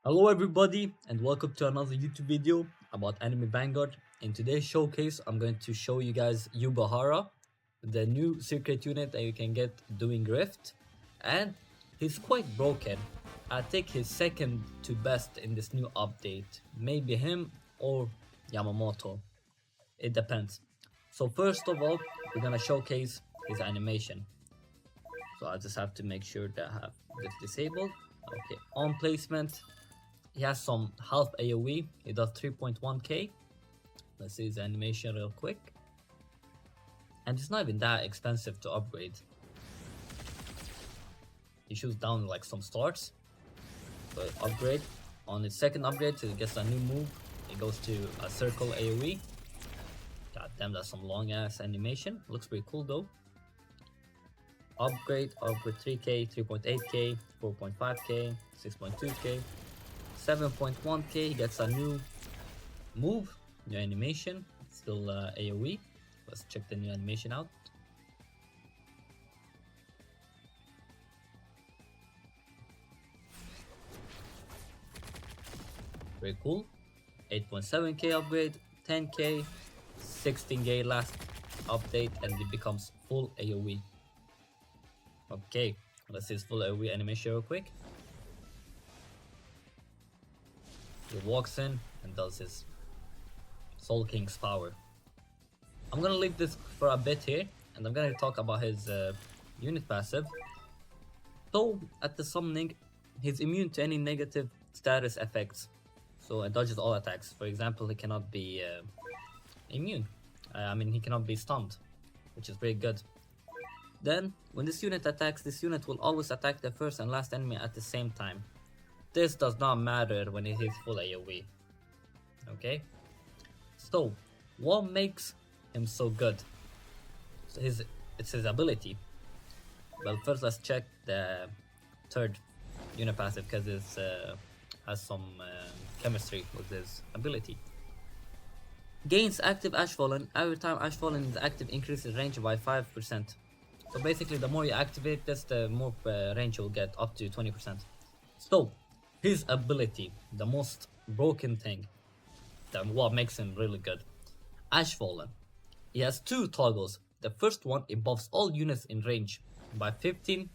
Hello everybody and welcome to another YouTube video about anime Vanguard. In today's showcase, I'm going to show you guys Yhwach, the new secret unit that you can get doing Rift, and he's quite broken. I think he's second to best in this new update. Maybe him or Yamamoto. It depends. So first of all, we're gonna showcase his animation. So I just have to make sure that I have this disabled. Okay, on placement. He has some half AoE. He does 3.1k. Let's see his animation real quick. And it's not even that expensive to upgrade. He shoots down like some stars. So upgrade. On his second upgrade, he gets a new move. It goes to a circle AoE. God damn, that's some long ass animation. Looks pretty cool though. Upgrade 3k, 3.8k, 4.5k, 6.2k. 7.1k, he gets a new move, new animation, still AoE. Let's check the new animation out. Very cool. 8.7k upgrade, 10k, 16k last update, and it becomes full AoE. Okay, let's see his full AoE animation real quick. He walks in and does his Soul King's power. I'm gonna leave this for a bit here, and I'm gonna talk about his unit passive. So at the summoning, he's immune to any negative status effects. So it dodges all attacks. For example, he cannot be immune. He cannot be stunned, which is very good. Then, when this unit attacks, this unit will always attack the first and last enemy at the same time. This does not matter when it hits full AoE. Okay? So, what makes him so good? It's his ability. Well, first let's check the third unit passive because it has some chemistry with his ability. Gains active Ash Fallen. Every time Ash Fallen is active, increases range by 5%. So basically, the more you activate this, the more range you'll get, up to 20%. So, his ability, the most broken thing, what makes him really good. Ash Fallen. He has two toggles. The first one, it buffs all units in range by 15%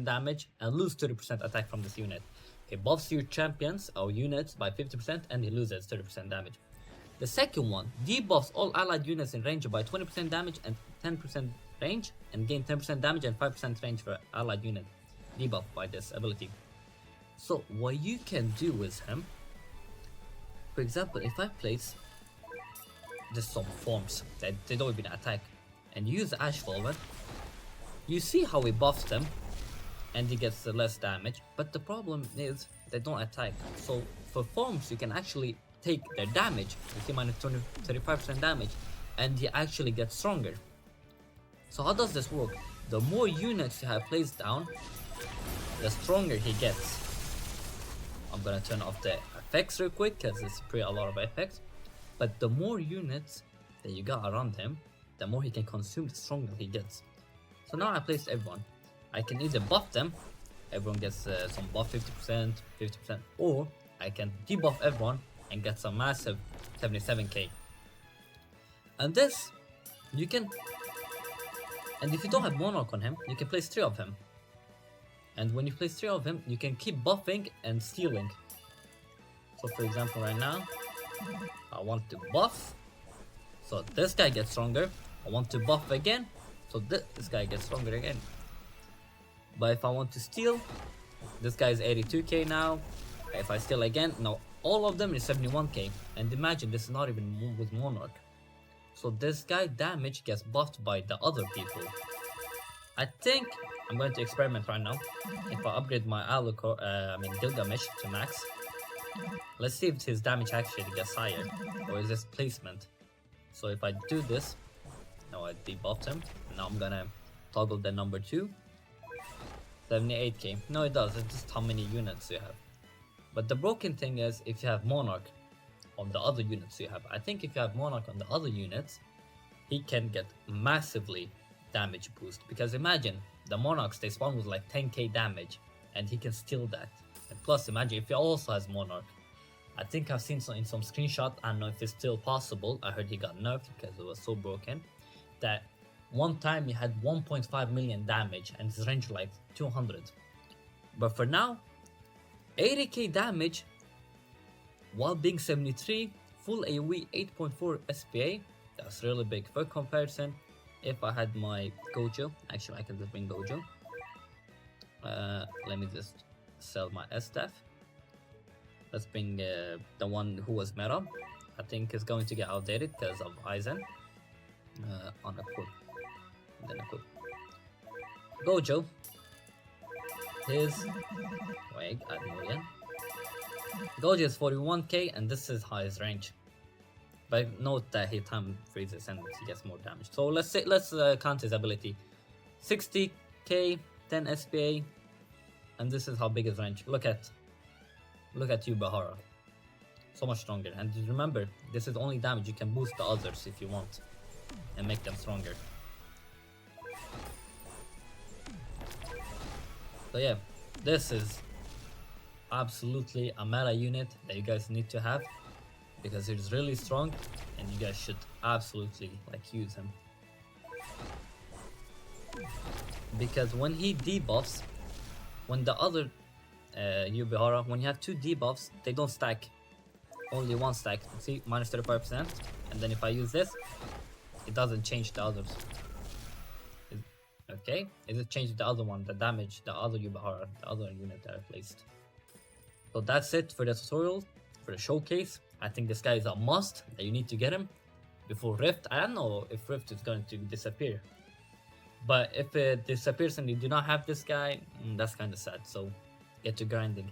damage and lose 30% attack from this unit. He buffs your champions or units by 50% and he loses 30% damage. The second one, debuffs all allied units in range by 20% damage and 10% range, and gain 10% damage and 5% range for allied unit. Debuff by this ability. So what you can do with him, for example, if I place just some forms that they don't even attack and use Ash Fallen, you see how he buffs them and he gets less damage, but the problem is they don't attack. So for forms you can actually take their damage, you see minus 35% damage, and he actually gets stronger. So how does this work? The more units you have placed down, the stronger he gets. I'm gonna turn off the effects real quick because it's pretty a lot of effects. But the more units that you got around him, the more he can consume, the stronger he gets. So now I placed everyone. I can either buff them, everyone gets some buff 50%, 50%, or I can debuff everyone and get some massive 77k. And this, you can, and if you don't have Monarch on him, you can place 3 of him. And when you place 3 of him, you can keep buffing and stealing. So for example, right now, I want to buff, so this guy gets stronger. I want to buff again, so this guy gets stronger again. But if I want to steal, this guy is 82k now. If I steal again, now all of them is 71k. And imagine this is not even with Monarch. So this guy damage gets buffed by the other people. I think I'm going to experiment right now. If I upgrade my Gilgamesh to max, let's see if his damage actually gets higher, or is this placement. So if I do this, now I debuffed him. Now I'm gonna toggle the number 2. 78k. No, it does. It's just how many units you have. But the broken thing is if you have Monarch on the other units you have. I think if you have Monarch on the other units, he can get massively damage boost, because imagine the Monarchs, they spawn with like 10k damage and he can steal that And plus, imagine if he also has Monarch. I think I've seen in some screenshot, I don't know if it's still possible. I heard he got nerfed because it was so broken. That one time he had 1.5 million damage and his range like 200. But for now, 80k damage while being 73, full AoE 8.4 SPA. That's really big. For comparison, if I had my Gojo, actually I can just bring Gojo. Let me just sell my S-Staff. Let's bring the one who was meta. I think it's going to get outdated because of Aizen. Unequip. Then equip. Gojo. His... Wait, add million. Gojo is 41k and this is highest range. But note that he time freezes and he gets more damage. So let's count his ability. 60k, 10 SPA, and this is how big his range. Look at Yhwach. So much stronger. And remember, this is only damage. You can boost the others if you want and make them stronger. So yeah, this is absolutely a meta unit that you guys need to have because it's really strong and you guys should absolutely like use him. Because when he debuffs, when the other Yhwach, when you have two debuffs, they don't stack. Only one stack. See, minus 35%. And then if I use this, it doesn't change the others. Okay, it changed the other one, the damage, the other Yhwach, the other unit that I placed. So that's it for the tutorial, for the showcase. I think this guy is a must, that you need to get him before Rift. I don't know if Rift is going to disappear. But if it disappears and you do not have this guy, that's kind of sad. So get to grinding.